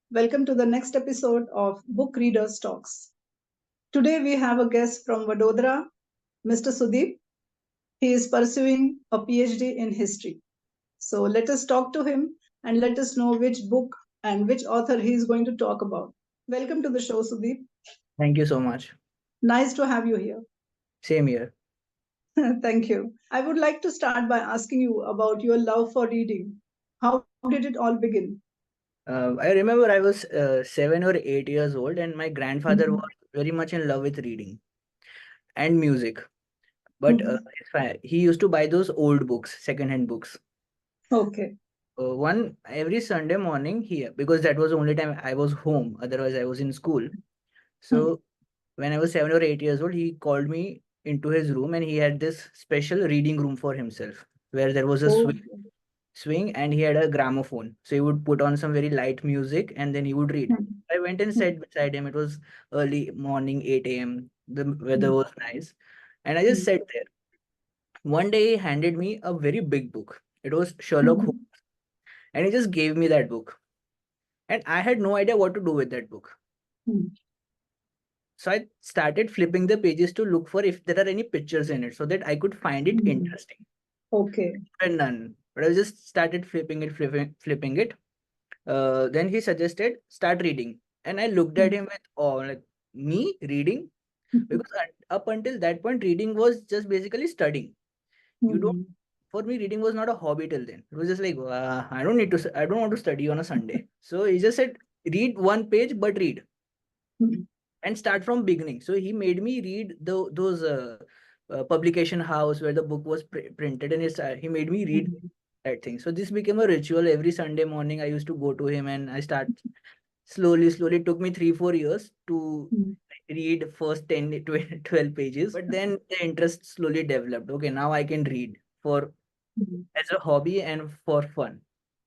Welcome to the next episode of Book Readers Talks. Today we have a guest from Vadodara, Mr. Sudeep. He is pursuing a PhD in history. So let us talk to him and let us know which book and which author he is going to talk about. Welcome to the show, Sudeep. Thank you so much. Nice to have you here. Same here. Thank you. I would like to start by asking you about your love for reading. How did it all begin? I remember I was 7 or 8 years old, and my grandfather Mhm. was very much in love with reading and music. But Mhm. he used to buy those old books, second-hand books. Okay. One every Sunday morning, because that was the only time I was home. Otherwise, I was in school. Hmm. So when I was 7 or 8 years old, he called me into his room, and he had this special reading room for himself, where there was a Oh. swing and he had a gramophone. So he would put on some very light music and then he would read. Hmm. I went and sat beside him. It was early morning, 8 a.m. The weather Hmm. was nice. And I just sat there. One day he handed me a very big book. It was Sherlock Holmes. Hmm. And he just gave me that book. And I had no idea what to do with that book. Hmm. So I started flipping the pages to look for if there are any pictures in it so that I could find it Hmm. interesting. Okay. And none. But I just started flipping it. Then he suggested start reading, and I looked at him with awe, like me reading, because up until that point, reading was just basically studying. You don't. Hmm. For me, reading was not a hobby till then. It was just like I don't need to. I don't want to study on a Sunday. So he just said, read one page, but read Hmm. and start from beginning. So he made me read those publication house where the book was printed, and he made me read Hmm. that thing. So this became a ritual. Every Sunday morning, I used to go to him and I start slowly. It took me 3 4 years to Hmm. read first 10 12 pages, but then the interest slowly developed. Okay, now I can read for Hmm. as a hobby and for fun.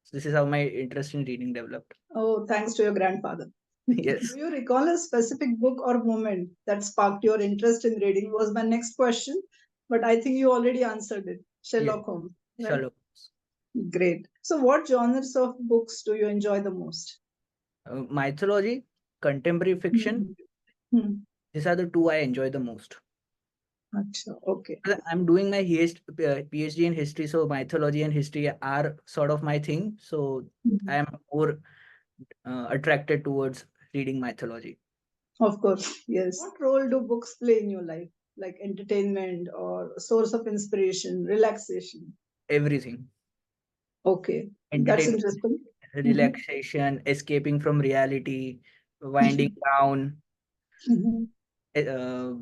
So this is how my interest in reading developed. Oh, thanks to your grandfather. Do Yes. you recall a specific book or moment that sparked your interest in reading? Was my next question, but I think you already answered it. Yes. Sherlock Holmes, right? Sherlock. Great. So, what genres of books do you enjoy the most? Mythology, contemporary fiction. Hmm. Hmm. These are the two I enjoy the most. Acha, okay. I'm doing my PhD in history, so mythology and history are sort of my thing. So Hmm. I am more attracted towards reading mythology. Of course, yes. What role do books play in your life? Like entertainment or a source of inspiration, relaxation? Everything. Okay, that's Entertainment, interesting. Hmm. relaxation, escaping from reality, winding down. Hmm. Uh,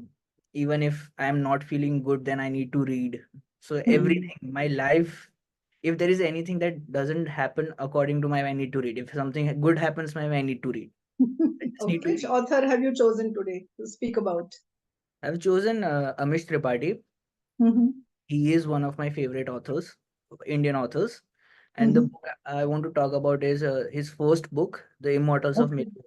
Even if I'm not feeling good, then I need to read. So Hmm. everything, my life, if there is anything that doesn't happen according to my, I need to read. If something good happens, my, I need to read. I just need Okay. to Which read. author have you chosen today to speak about? I've chosen Amish Tripathi. Hmm. He is one of my favorite authors, Indian authors. And the Hmm. book I want to talk about is his first book, The Immortals of Okay. Melua.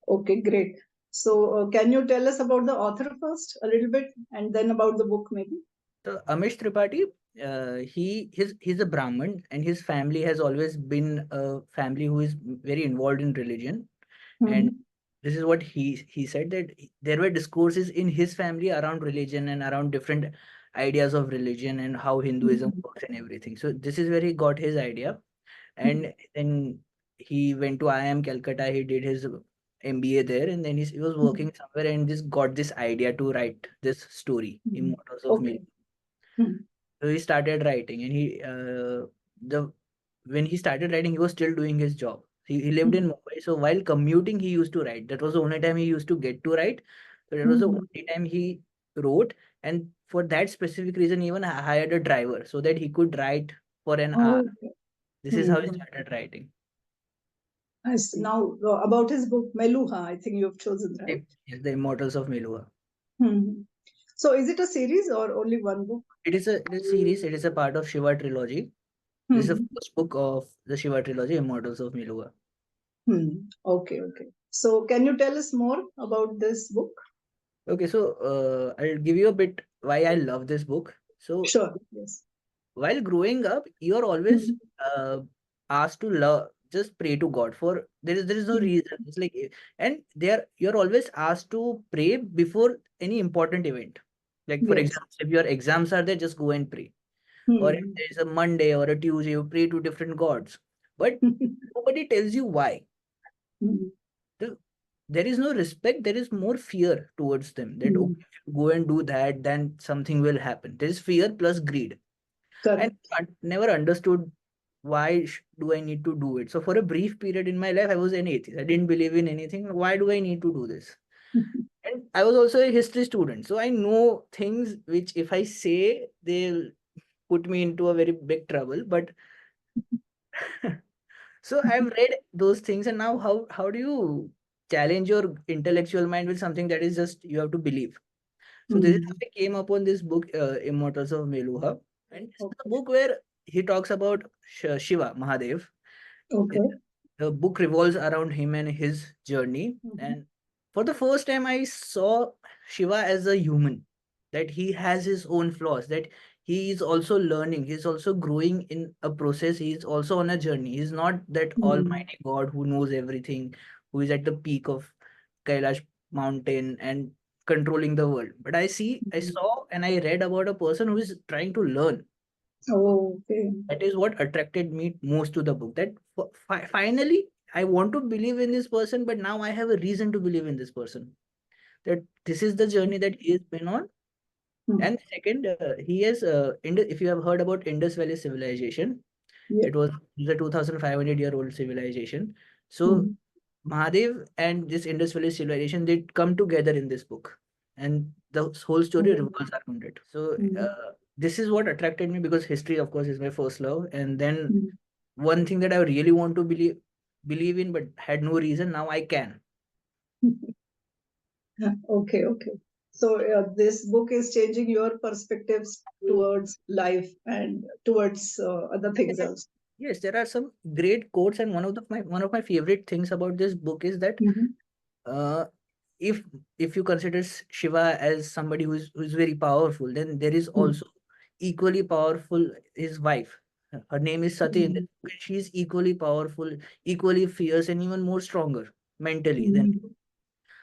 Okay, great. So, can you tell us about the author first, a little bit, and then about the book, maybe? So Amish Tripathi, he's a Brahmin, and his family has always been a family who is very involved in religion. And Hmm. this is what he said, that there were discourses in his family around religion and around different ideas of religion and how Hinduism Hmm. works and everything. So this is where he got his idea, and then he went to IIM Calcutta. He did his MBA there, and then he was working somewhere and just got this idea to write this story, Hmm. Immortals of Melua. Okay. Hmm. So he started writing, and the when he started writing, he was still doing his job. He lived in Mumbai, so while commuting, he used to write. That was the only time he used to get to write. So that was the Hmm. only time he wrote, and for that specific reason, even hired a driver so that he could write for an hour. Oh, okay. This is how he Hmm. started writing. I see. Now, about his book, Meluha, I think you have chosen, right? Yes, the Immortals of Melua. Hmm. So, is it a series or only one book? It is a series. It is a part of Shiva trilogy. This is the Hmm. first book of the Shiva trilogy, Immortals of Melua. Hmm. Okay, okay. So, can you tell us more about this book? Okay, so I'll give you a bit why I love this book. So Sure. Yes. while growing up, you're always Hmm. uh, asked to love. just pray to God for there is no Hmm. reason. It's like and you're always asked to pray before any important event. Like for Yes. example, if your exams are there, just go and pray. Or if Hmm. there is a Monday or a Tuesday, you pray to different gods. But nobody tells you why. Hmm. The, there is no respect, there is more fear towards them. That Hmm. okay, if you go and do that, then something will happen. There is fear plus greed. And Correct. I never understood why do I need to do it. So for a brief period in my life, I was an atheist. I didn't believe in anything. Why do I need to do this? And I was also a history student. So I know things which if I say, they'll put me into a very big trouble. But so I've read those things, and now how do you challenge your intellectual mind with something that is just you have to believe? So this is how Hmm. I came upon this book, Immortals of Meluha, and it's the Okay. book where he talks about Shiva Mahadev. Okay. The book revolves around him and his journey. Mhm. And for the first time, I saw Shiva as a human, that he has his own flaws, that he is also learning, he's also growing in a process, he's also on a journey. He's not that Hmm. almighty God who knows everything, who is at the peak of Kailash mountain and controlling the world. But I Hmm. saw and I read about a person who is trying to learn. Oh, okay. That is what attracted me most to the book, that finally I want to believe in this person, but now I have a reason to believe in this person, that this is the journey that he has been on. Hmm. And second, he has if you have heard about Indus Valley civilization, Yeah. it was a 2500-year-old civilization. So Hmm. Mahadev and this Indus Valley civilization, they come together in this book, and the whole story Oh. revolves around it. So Hmm. this is what attracted me, because history, of course, is my first love. And then Hmm. one thing that I really want to believe in, but had no reason, now I can. Okay, okay. So this book is changing your perspectives towards life and towards other things also. Yes, there are some great quotes, and one of my favorite things about this book is that Hmm. uh, if you consider Shiva as somebody who's very powerful, then there is Hmm. also equally powerful his wife. Her name is Sati. In this Hmm. book, and she is equally powerful, equally fierce, and even more stronger mentally than. Hmm.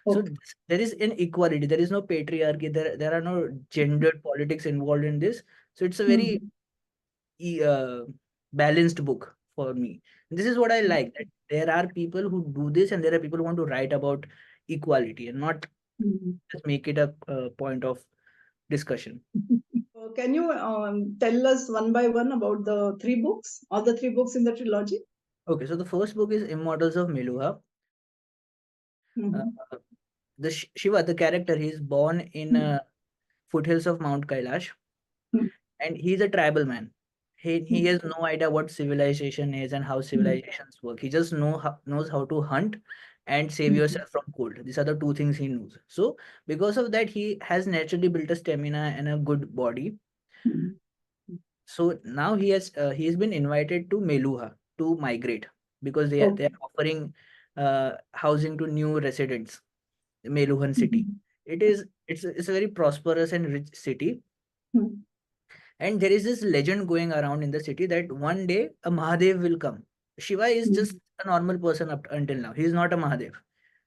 So Okay. there is inequality. There is no patriarchy. There are no gendered politics involved in this. So it's a very Hmm. e- uh, balanced book for me. And this is what I like. That there are people who do this, and there are people who want to write about equality and not Hmm. just make it a point of discussion. Can you tell us one by one about the three books, all the three books in the trilogy? Okay, so the first book is Immortals of Meluha. Uh, Hmm. the Shiva, the character, he is born in foothills of Mount Kailash, Hmm. and he's a tribal man. He has no idea what civilization is and how Hmm. civilizations work. He just knows how to hunt and save Hmm. yourself from cold. These are the two things he knows. So because of that, he has naturally built a stamina and a good body. Hmm. So now he's been invited to Meluha to migrate, because they Okay. are offering housing to new residents, Meluhan city. Hmm. It's a very prosperous and rich city. Hmm. And there is this legend going around in the city that one day a Mahadev will come. Shiva is just Hmm. a normal person up until now. He is not a Mahadev.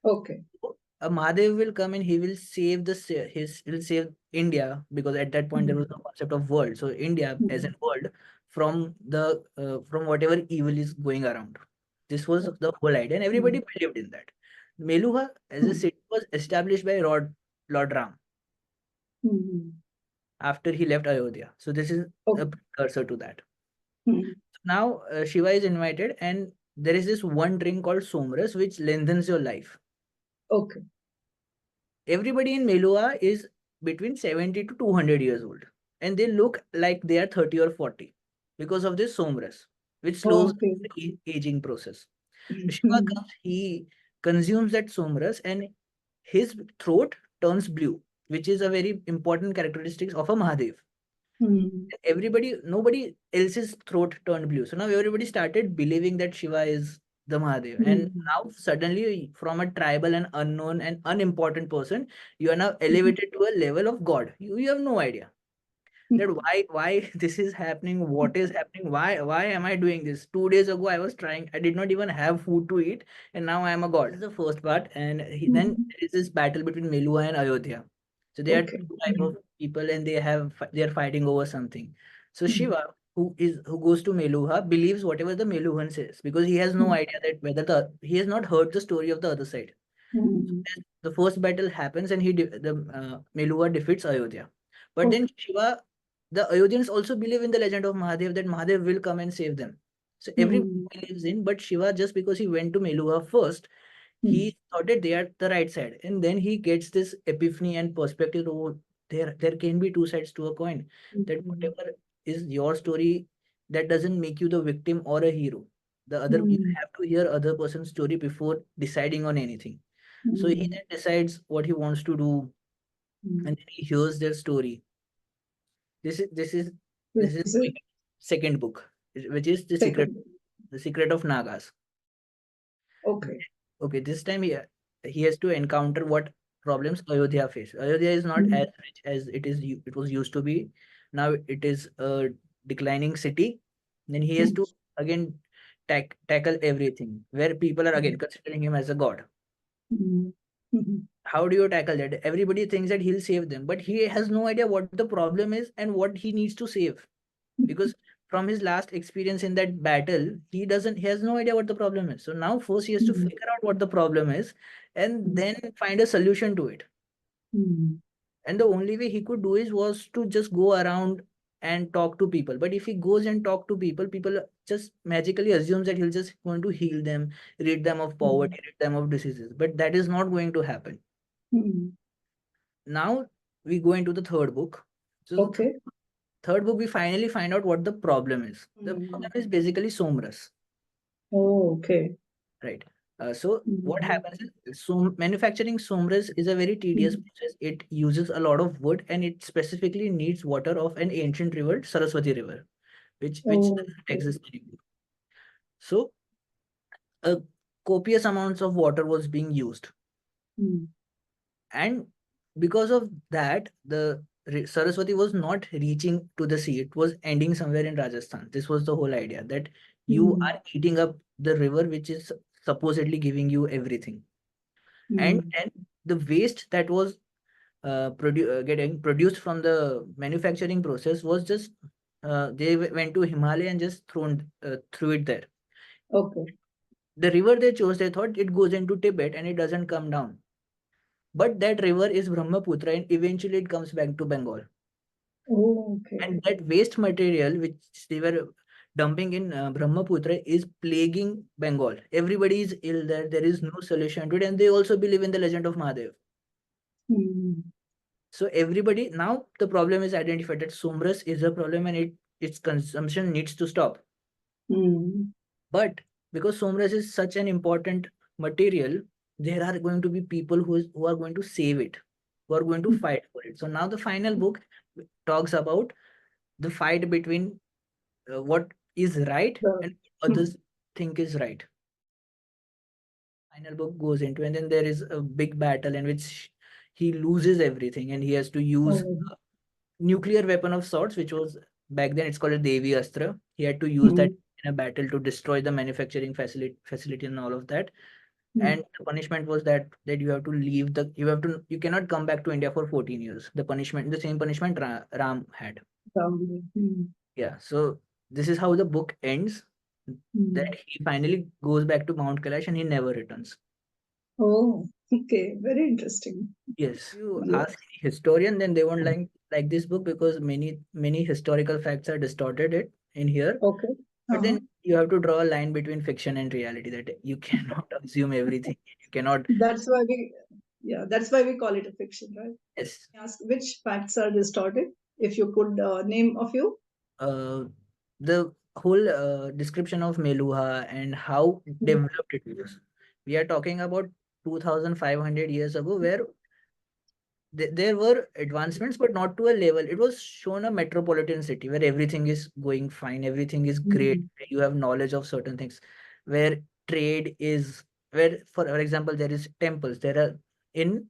Okay. So, a Mahadev will come and he will save he'll save India, because at that point there Hmm. was no concept of world. So India as Hmm. a world from whatever evil is going around. This was the whole idea, and everybody Hmm. believed in that. Meluha as a Hmm. city was established by Lord Ram Hmm. after he left Ayodhya. So this is a Okay. precursor to that. Hmm. Now Shiva is invited, and there is this one drink called Somras which lengthens your life. Okay. Everybody in Melua is between 70 to 200 years old, and they look like they are 30 or 40 because of this Somras, which slows Okay. the aging process. So Shiva Hmm. comes, he consumes that Somras, and his throat turns blue, which is a very important characteristic of a Mahadev. Hmm. Nobody else's throat turned blue. So now everybody started believing that Shiva is the Mahadev. And Hmm. now suddenly, from a tribal and unknown and unimportant person, you are now elevated to a level of God. You have no idea. that why this is happening, what is happening, why am I doing this? 2 days ago I was trying, I did not even have food to eat, and now I am a god. This is the first part, and then Mhm. there is this battle between Melua and Ayodhya. So they are Okay. two type of people, and they are fighting over something. So Mhm. Shiva, who goes to Meluha, believes whatever the Meluhan says, because he has no Mhm. idea that whether he has not heard the story of the other side. Mhm. The first battle happens, and the Melua defeats Ayodhya. But then Okay. Shiva, the Ayodhyans also believe in the legend of Mahadev, that Mahadev will come and save them. So everybody Mhm. believes in, but Shiva, just because he went to Melua first, Mhm. he thought that they are the right side, and then he gets this epiphany and perspective. Oh, there can be two sides to a coin. That Mhm. whatever is your story, that doesn't make you the victim or a hero. The other, you Mhm. have to hear other person's story before deciding on anything. So he Mhm. then decides what he wants to do, Mhm. and then he hears their story. This is this is This this is is it. second book, which is Second. the secret of Nagas. Okay. Okay, this time he has to encounter what problems Ayodhya face. Ayodhya is not as Mhm. rich as it was used to be. Now it is a declining city. Then he has Mhm. to again tackle everything, where people are again considering him as a god. Mhm. Mhm. How do you tackle that? Everybody thinks that he'll save them, but he has no idea what the problem is and what he needs to save, because from his last experience in that battle, he has no idea what the problem is. So now first he has to Mhm. figure out what the problem is, and then find a solution to it. Mhm. And the only way he could do is was to just go around and talk to people. But if he goes and talk to people, people just magically assumes that he'll just going to heal them, rid them of Mhm. poverty, rid them of diseases, but that is not going to happen. Mhm. Now we go into the third book. So the Okay. third book, we finally find out what the problem is. The problem Mhm. is basically Somras, Oh, okay. right? So what Mhm. happens is, manufacturing Somras is a very tedious Mhm. process. It uses a lot of wood, and it specifically needs water of an ancient river, Saraswati River, which Oh, doesn't okay. exist anymore. So a copious amounts of water was being used, Mhm. and because of that, the Saraswati was not reaching to the sea. It was ending somewhere in Rajasthan. This was the whole idea, that you Mhm. are eating up the river which is supposedly giving you everything. And Mhm. then the waste that was getting produced from the manufacturing process was just they went to Himalaya and just threw it there. Okay. The river they chose, they thought it goes into Tibet and it doesn't come down. But that river is Brahmaputra, and eventually it comes back to Bengal. Oh, okay. And that waste material which they were dumping in Brahmaputra is plaguing Bengal. Everybody is ill there. There is no solution to it, and they also believe in the legend of Mahadev. Mhm. So everybody, now the problem is identified that Sumras is a problem, and its consumption needs to stop. Mhm. But because Somras is such an important material, there are going to be people who are going to save it, who are going to fight for it. So now the final book talks about the fight between what is right The, and what mhm. others think is right. Final book goes into, and then there is a big battle in which he loses everything, and he has to use Oh, a nuclear weapon of sorts, which was back then it's called a Devi Astra. He had to use that mhm. in a battle to destroy the manufacturing facility and all of that. Mhm. And the punishment was that you have to leave the you cannot come back to India for 14 years. The same punishment Ram had. Down. Mhm. Yeah, so this is how the book ends, that Mhm. he finally goes back to Mount Kailash and he never returns. Oh, okay. Very interesting. Yes, you Yes. ask any historian, then they won't like this book, because many historical facts are distorted it in here. Okay. But Uh-huh. then you have to draw a line between fiction and reality, that you cannot assume everything. You cannot. That's why we, yeah, that's why we call it a fiction, right? Yes. Ask which facts are distorted. If you could name a few. uh, the whole description of Meluha and how Mhm. developed it was. We are talking about 2,500 years ago, where there were advancements, but not to a level. It was shown a metropolitan city where everything is going fine, everything is great. Mhm. You have knowledge of certain things, where trade is, where, for example, there is temples. There are in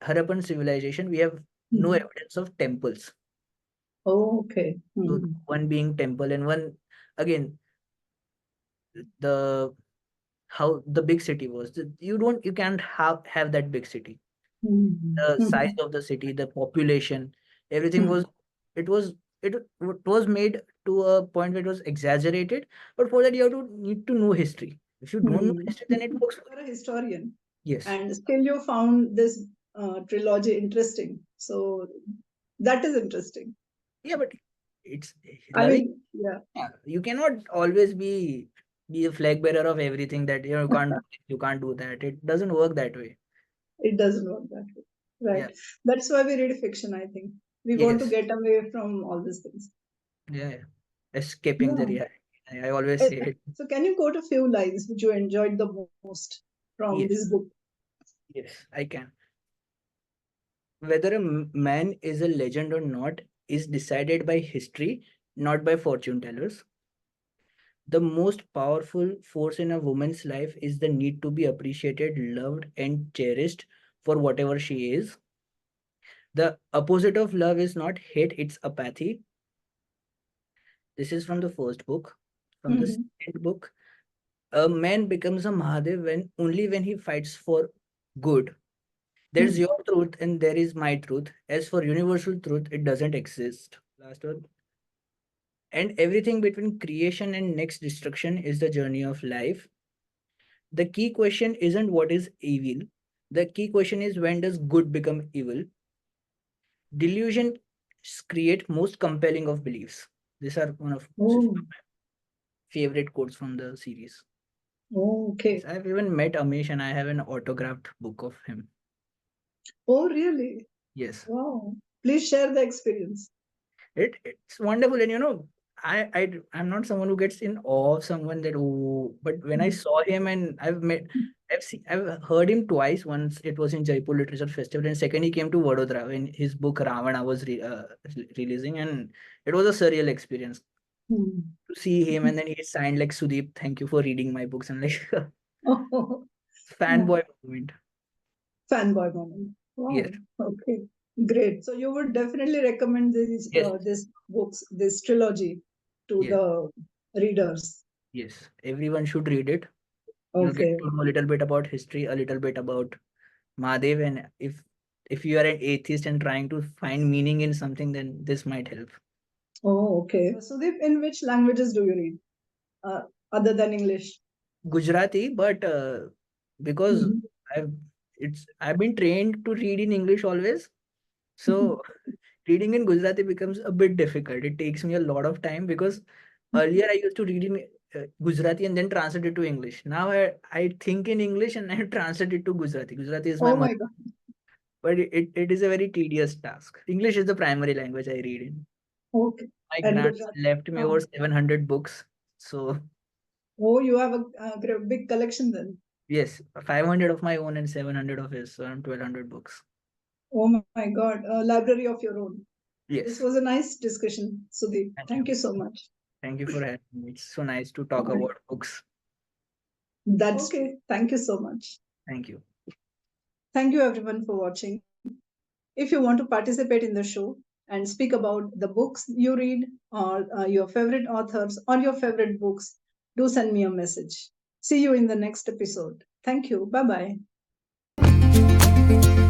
Harappan civilization, we have no Mhm. evidence of temples. Oh, okay. So one being temple and one again the how the big city was. You can't have that big city. The size of the city, the population, everything was it was it was made to a point where it was exaggerated. But for that you have to need to know history. If you don't know history, then it works. You're a historian, Yes. and still you found this trilogy interesting. So that is interesting. Yeah, but it's I loving. mean, yeah, You cannot always be a flag bearer of everything that you can't do this, you can't do that. It doesn't work that way. it doesn't work that way. Yeah. Right. That's why we read fiction, I think. We want to Yes. get away from all these things. Yeah. Escaping the Yeah. reality. I always say it. So can you quote a few lines which you enjoyed the most from Yes. this book? Yes, I can. Whether a man is a legend or not is decided by history, not by fortune tellers. The most powerful force in a woman's life is the need to be appreciated, loved, and cherished for whatever she is. The opposite of love is not hate, it's apathy. This is from the first book. From the Mhm. second book, a man becomes a Mahadev when he fights for good. There's Hmm. your truth and there is my truth. As for universal truth, it doesn't exist. Last one. And everything between creation and next destruction is the journey of life. The key question isn't what is evil. The key question is when does good become evil? Delusion create most compelling of beliefs. These are one of Oh, favorite quotes from the series. oh, Yes, okay. I've even met Amish and I have an autographed book of him. Oh, really? Yes. Wow. Please share the experience. It's wonderful. And I'm not someone who gets in awe of someone that oh, but when I Hmm. saw him and I've heard him twice. Once it was in Jaipur Literature Festival, and second he came to Vadodara when his book Ravana was releasing, and it was a surreal experience Hmm. to see him. And then he signed like Sudeep, thank you for reading my books, and like Oh, yeah. fanboy moment. Fanboy moment. Yes, Wow. Okay. Great. So you would definitely recommend yes, this books, this trilogy to yes, the readers. yes. Everyone should read it. You'll get Okay. to know a little bit about history, a little bit about Mahadev, and if you are an atheist and trying to find meaning in something, then this might help. Oh, okay. Sudeep, in which languages do you read uh, other than English? Gujarati, but because Mhm. I've I've been trained to read in English always, so reading in Gujarati becomes a bit difficult. It takes me a lot of time because earlier I used to read in Gujarati and then translate it to English. Now I think in English and I translate it to Gujarati. Gujarati is my Oh mother, my God. but it is a very tedious task. English is the primary language I read in. Okay. My And grants Gujarati. left me over 700 books. So, Oh, you have a big collection then. yes, 500 of my own and 700 of his, so around 1200 books. Oh my God. A library of your own. This Yes, was a nice discussion, Sudeep. thank Thank you. you so much. Thank you for having me. It's so nice to talk about books. That's okay. Thank you so much. Thank you. Thank you everyone for watching. If you want to participate in the show and speak about the books you read or your favorite authors or your favorite books, do send me a message. See you in the next episode. Thank you. Bye bye.